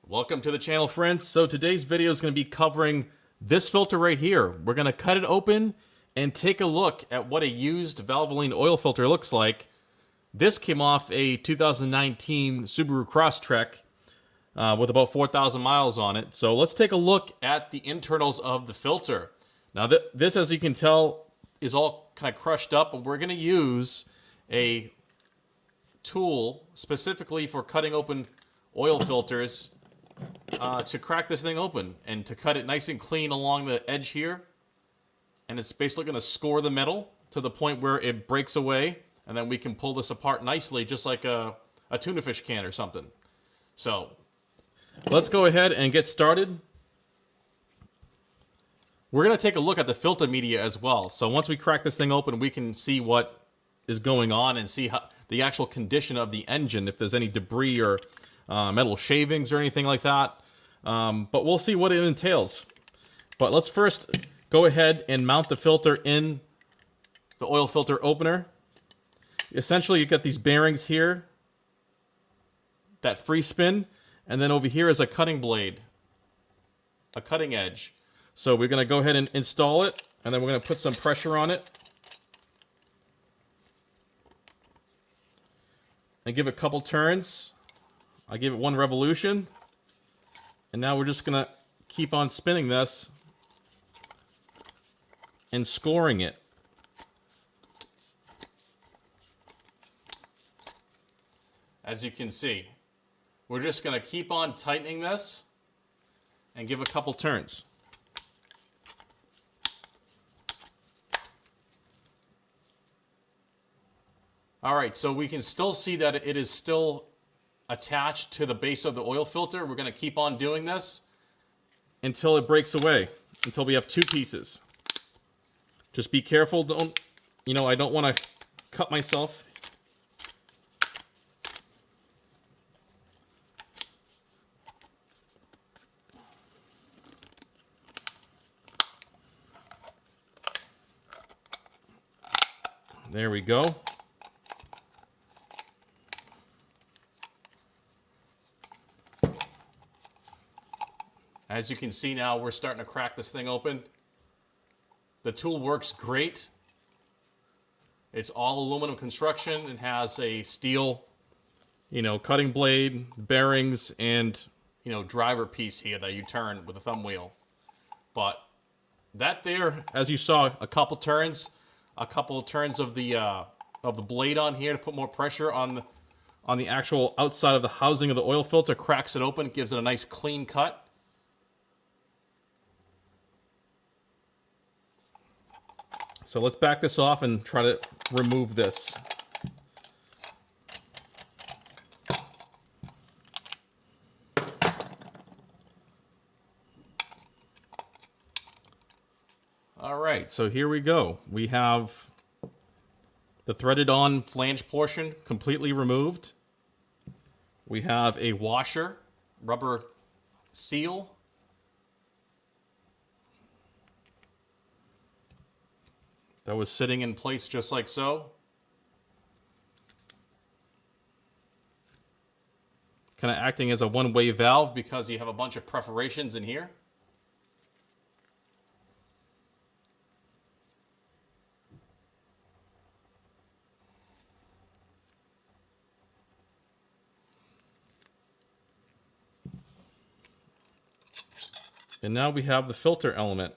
Welcome to the channel, friends. So today's video is going to be covering this filter right here. We're going to cut it open and take a look at what a used Valvoline oil filter looks like. This came off a 2019 Subaru Crosstrek with about 4,000 miles on it. So let's take a look at the internals of the filter. Now this, as you can tell, is all kind of crushed up, but we're going to use a tool specifically for cutting open oil filters to crack this thing open and to cut it nice and clean along the edge here. And it's basically going to score the metal to the point where it breaks away, and then we can pull this apart nicely, just like a tuna fish can or something. So let's go ahead and get started. We're going to take a look at the filter media as well. So once we crack this thing open, we can see what is going on and see how the actual condition of the engine, if there's any debris or metal shavings or anything like that. But we'll see what it entails. But let's first go ahead and mount the filter in the oil filter opener. Essentially, you've got these bearings here that free spin, and then over here is a cutting blade, a cutting edge. So we're going to go ahead and install it, and then we're going to put some pressure on it and give it a couple turns. I give it one revolution, and now we're just going to keep on spinning this and scoring it. As you can see, we're just going to keep on tightening this and give a couple turns. All right, so we can still see that it is still attached to the base of the oil filter. We're going to keep on doing this until it breaks away, until we have two pieces. Just be careful. Don't, I don't want to cut myself. There we go. As you can see now, we're starting to crack this thing open. The tool works great. It's all aluminum construction. It has a steel, cutting blade, bearings, and, driver piece here that you turn with a thumb wheel. But that there, as you saw, a couple turns of the blade on here to put more pressure on the actual outside of the housing of the oil filter, cracks it open, gives it a nice clean cut. So let's back this off and try to remove this. All right, so here we go. We have the threaded on flange portion completely removed. We have a washer, rubber seal. That was sitting in place just like so. Kind of acting as a one-way valve because you have a bunch of perforations in here. And now we have the filter element.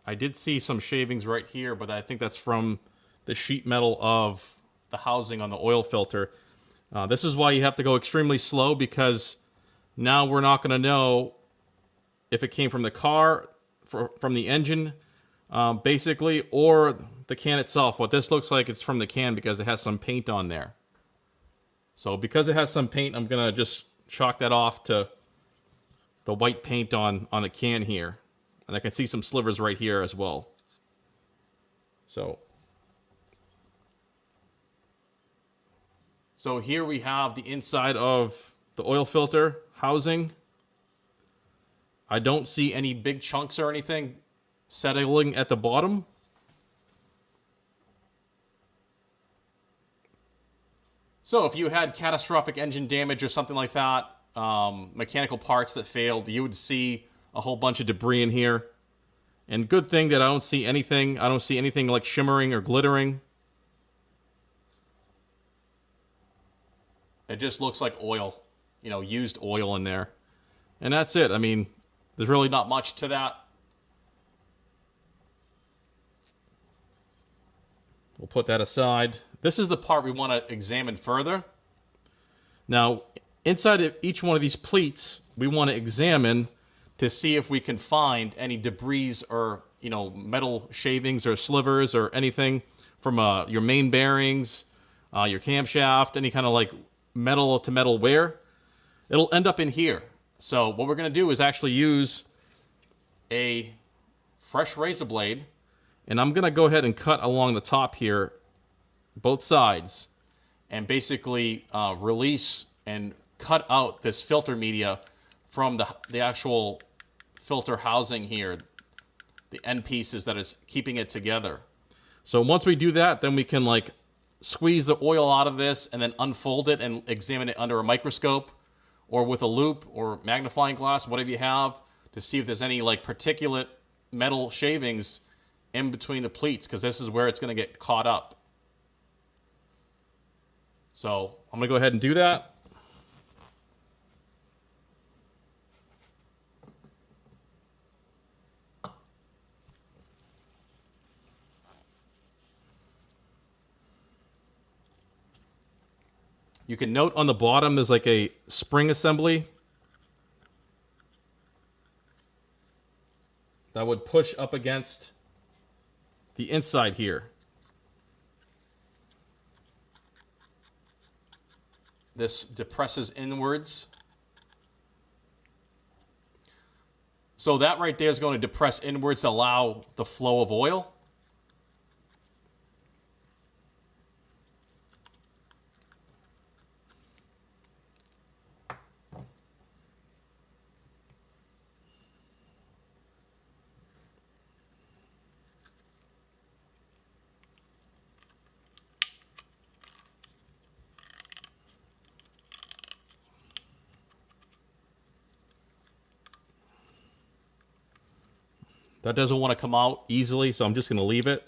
I did see some shavings right here, but I think that's from the sheet metal of the housing on the oil filter. This is why you have to go extremely slow, because now we're not going to know if it came from the car, from the engine, basically, or the can itself. What this looks like, it's from the can because it has some paint on there. So because it has some paint, I'm going to just chalk that off to the white paint on the can here. And I can see some slivers right here as well. So here we have the inside of the oil filter housing. I don't see any big chunks or anything settling at the bottom. So if you had catastrophic engine damage or something like that, mechanical parts that failed, you would see a whole bunch of debris in here. And good thing that I don't see anything. I don't see anything like shimmering or glittering. It just looks like oil, you know, used oil in there. And that's it. I mean, there's really not much to that. We'll put that aside. This is the part we want to examine further. Now, inside of each one of these pleats, we want to examine to see if we can find any debris or, you know, metal shavings or slivers or anything from your main bearings, your camshaft, any kind of like metal to metal wear. It'll end up in here. So what we're going to do is actually use a fresh razor blade, and I'm going to go ahead and cut along the top here, both sides, and basically release and cut out this filter media from the actual filter housing here, the end pieces that is keeping it together. So once we do that, then we can like squeeze the oil out of this and then unfold it and examine it under a microscope or with a loupe or magnifying glass, whatever you have, to see if there's any like particulate metal shavings in between the pleats, because this is where it's going to get caught up. So I'm going to go ahead and do that. You can note on the bottom there's like a spring assembly that would push up against the inside here. This depresses inwards. So that right there is going to depress inwards to allow the flow of oil. That doesn't want to come out easily, so I'm just going to leave it.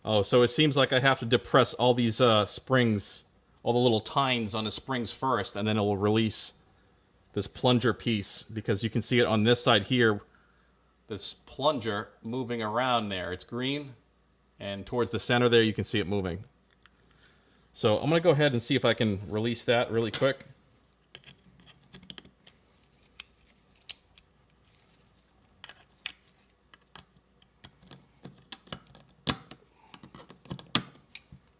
Oh, so it seems like I have to depress all these springs, all the little tines on the springs first, and then it will release this plunger piece, because you can see it on this side here, this plunger moving around there. It's green, and towards the center there you can see it moving. So I'm going to go ahead and see if I can release that really quick.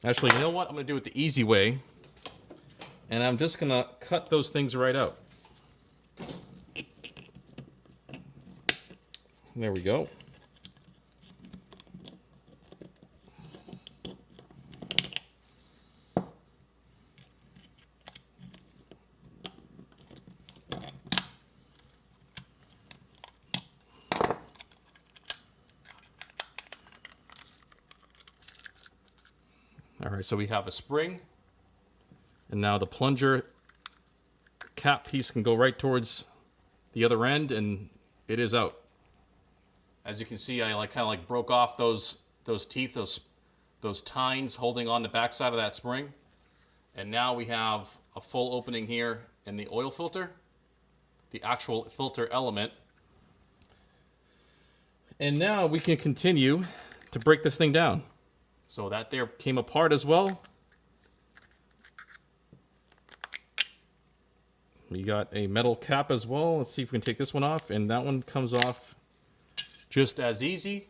Actually, you know what? I'm going to do it the easy way. And I'm just going to cut those things right out. There we go. All right, so we have a spring, and now the plunger cap piece can go right towards the other end, and it is out. As you can see, I kind of broke off those teeth, those tines holding on the backside of that spring, and now we have a full opening here in the oil filter, the actual filter element, and now we can continue to break this thing down. So that there came apart as well. We got a metal cap as well. Let's see if we can take this one off, and that one comes off just as easy.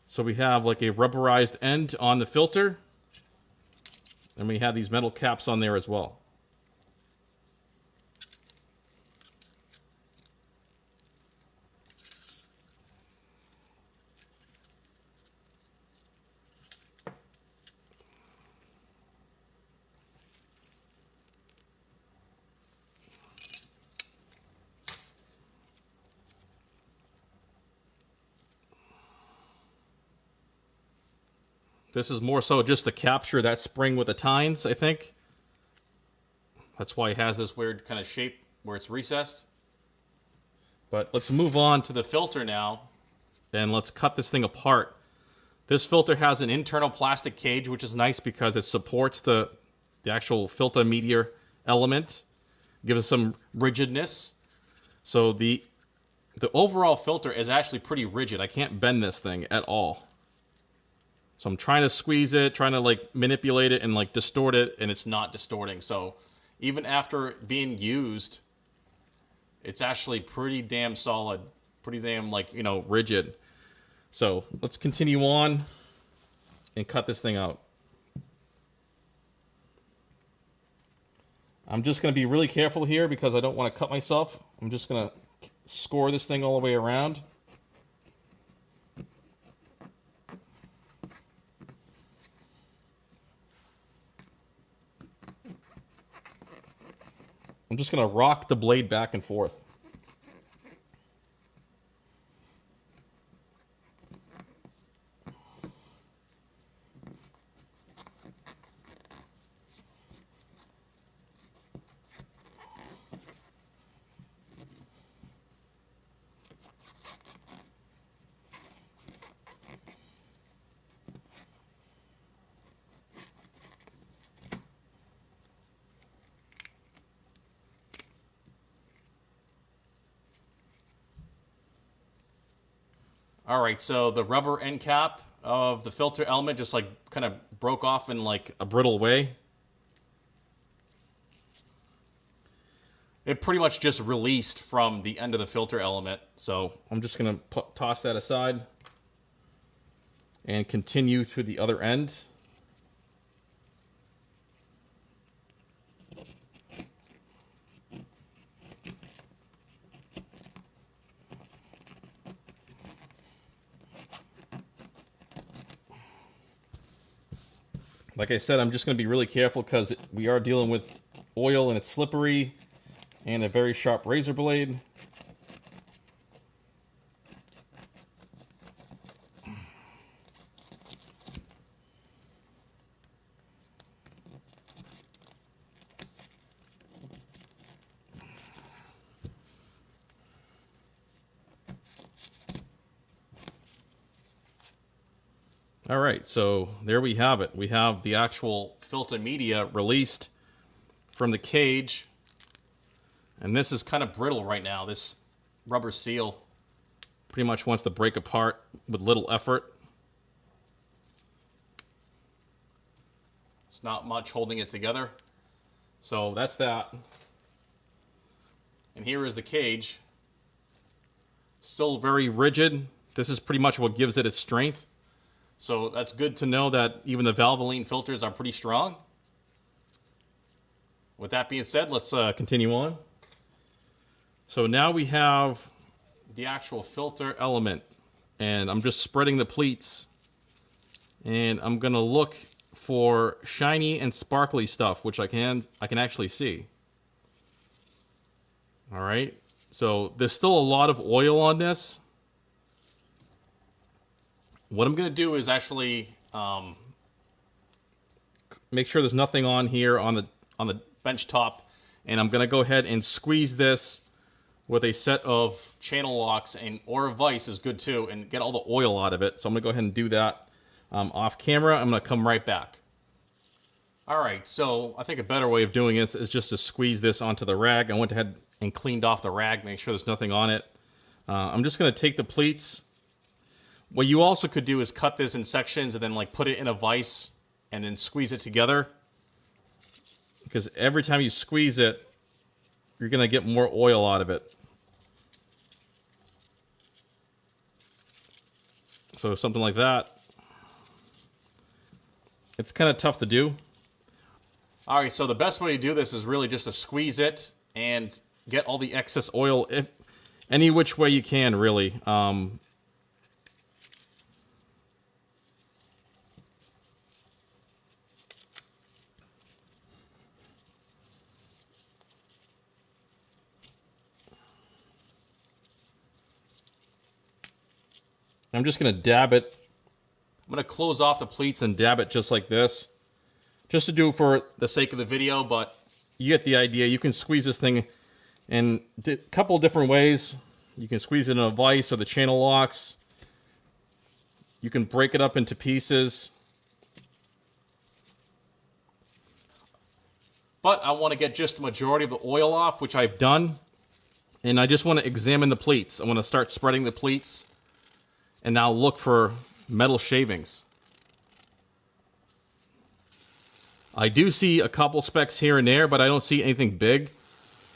So we have like a rubberized end on the filter, and we have these metal caps on there as well. This is more so just to capture that spring with the tines, I think. That's why it has this weird kind of shape where it's recessed. But let's move on to the filter now, and let's cut this thing apart. This filter has an internal plastic cage, which is nice because it supports the actual filter media element, gives it some rigidness. So the overall filter is actually pretty rigid. I can't bend this thing at all. So I'm trying to squeeze it, trying to like manipulate it and like distort it, and it's not distorting. So even after being used, it's actually pretty damn solid, pretty damn like, you know, rigid. So let's continue on and cut this thing out. I'm just going to be really careful here because I don't want to cut myself. I'm just going to score this thing all the way around. I'm just going to rock the blade back and forth. All right, so the rubber end cap of the filter element just like kind of broke off in like a brittle way. It pretty much just released from the end of the filter element. So I'm just going to toss that aside and continue to the other end. Like I said, I'm just going to be really careful because we are dealing with oil and it's slippery and a very sharp razor blade. All right, so there we have it. We have the actual filter media released from the cage. And this is kind of brittle right now. This rubber seal pretty much wants to break apart with little effort. It's not much holding it together. So that's that. And here is the cage. Still very rigid. This is pretty much what gives it its strength. So that's good to know that even the Valvoline filters are pretty strong. With that being said, let's continue on. So now we have the actual filter element, and I'm just spreading the pleats, and I'm gonna look for shiny and sparkly stuff, which I can actually see. All right, so there's still a lot of oil on this. What I'm going to do is actually make sure there's nothing on here on the bench top, and I'm going to go ahead and squeeze this with a set of channel locks, or a vise is good too, and get all the oil out of it. So I'm going to go ahead and do that off camera. I'm going to come right back. All right, so I think a better way of doing this is just to squeeze this onto the rag. I went ahead and cleaned off the rag, make sure there's nothing on it. I'm just going to take the pleats. What you also could do is cut this in sections and then like put it in a vise and then squeeze it together. Because every time you squeeze it, you're going to get more oil out of it. So something like that. It's kind of tough to do. All right, so the best way to do this is really just to squeeze it and get all the excess oil any which way you can, really. I'm just going to dab it. I'm I'm going to close off the pleats and dab it just like this. Just to do for the sake of the video, but you get the idea. You can squeeze this thing in a couple different ways. You can squeeze it in a vise or the channel locks. You can break it up into pieces. But I want to get just the majority of the oil off, which I've done. And I just want to examine the pleats. I want to start spreading the pleats and now look for metal shavings. I do see a couple specks here and there, but I don't see anything big.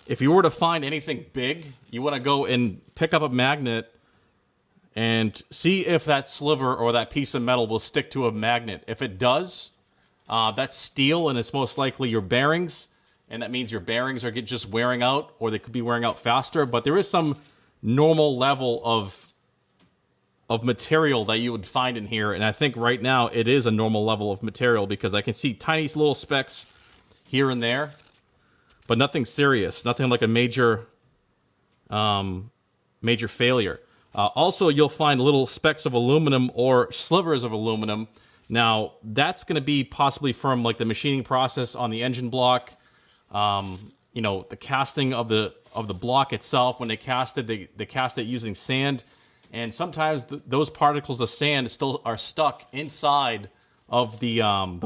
If you were to find anything big, you want to go and pick up a magnet and see if that sliver or that piece of metal will stick to a magnet. If it does, that's steel, and it's most likely your bearings, and that means your bearings are just wearing out, or they could be wearing out faster. But there is some normal level of material that you would find in here, and I think right now it is a normal level of material because I can see tiny little specks here and there, but nothing serious, nothing like a major failure. Also, you'll find little specks of aluminum or slivers of aluminum. Now, that's going to be possibly from like the machining process on the engine block. You know, the casting of the block itself. When they cast it, they cast it using sand, and sometimes those particles of sand still are stuck inside of the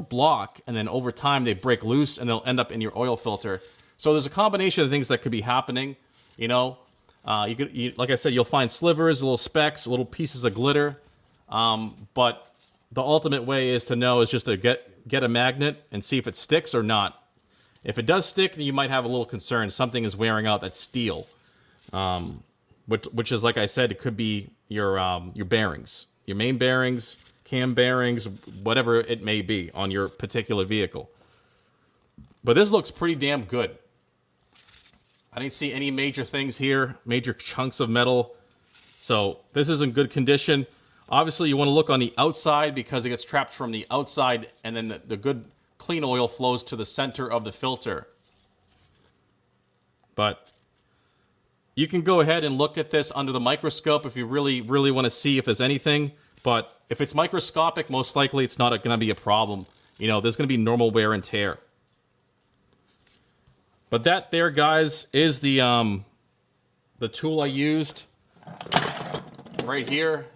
block, and then over time they break loose and they'll end up in your oil filter. So there's a combination of things that could be happening. You know, like I said, you'll find slivers, little specks, little pieces of glitter, but the ultimate way is to know is just to get a magnet and see if it sticks or not. If it does stick, then you might have a little concern. Something is wearing out that steel, which is, like I said, it could be your bearings, your main bearings, cam bearings, whatever it may be on your particular vehicle. But this looks pretty damn good. I didn't see any major things here, major chunks of metal. So this is in good condition. Obviously, you want to look on the outside because it gets trapped from the outside, and then the good clean oil flows to the center of the filter. But you can go ahead and look at this under the microscope if you really, really want to see if there's anything. But if it's microscopic, most likely it's not going to be a problem. You know, there's going to be normal wear and tear. But that there, guys, is the tool I used right here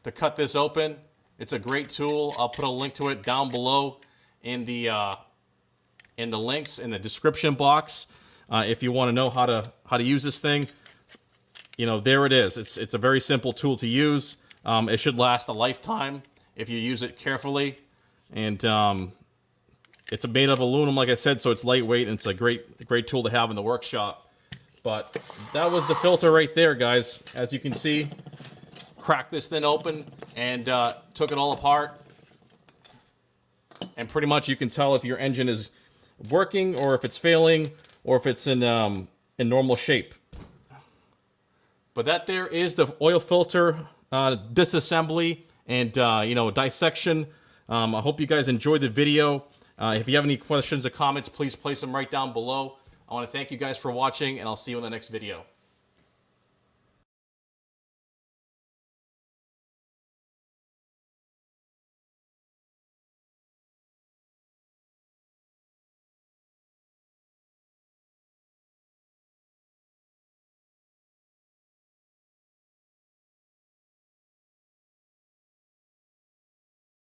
to cut this open. It's a great tool. I'll put a link to it down below in the links in the description box if you want to know how to use this thing. You know, there it is. It's a very simple tool to use. It should last a lifetime if you use it carefully, and it's made of aluminum, like I said, so it's lightweight, and it's a great tool to have in the workshop. But that was the filter right there, guys. As you can see, cracked this thing open and took it all apart. And pretty much you can tell if your engine is working or if it's failing or if it's in normal shape. But that there is the oil filter disassembly and you know, dissection. I hope you guys enjoyed the video. If you have any questions or comments, please place them right down below. I want to thank you guys for watching, and I'll see you in the next video.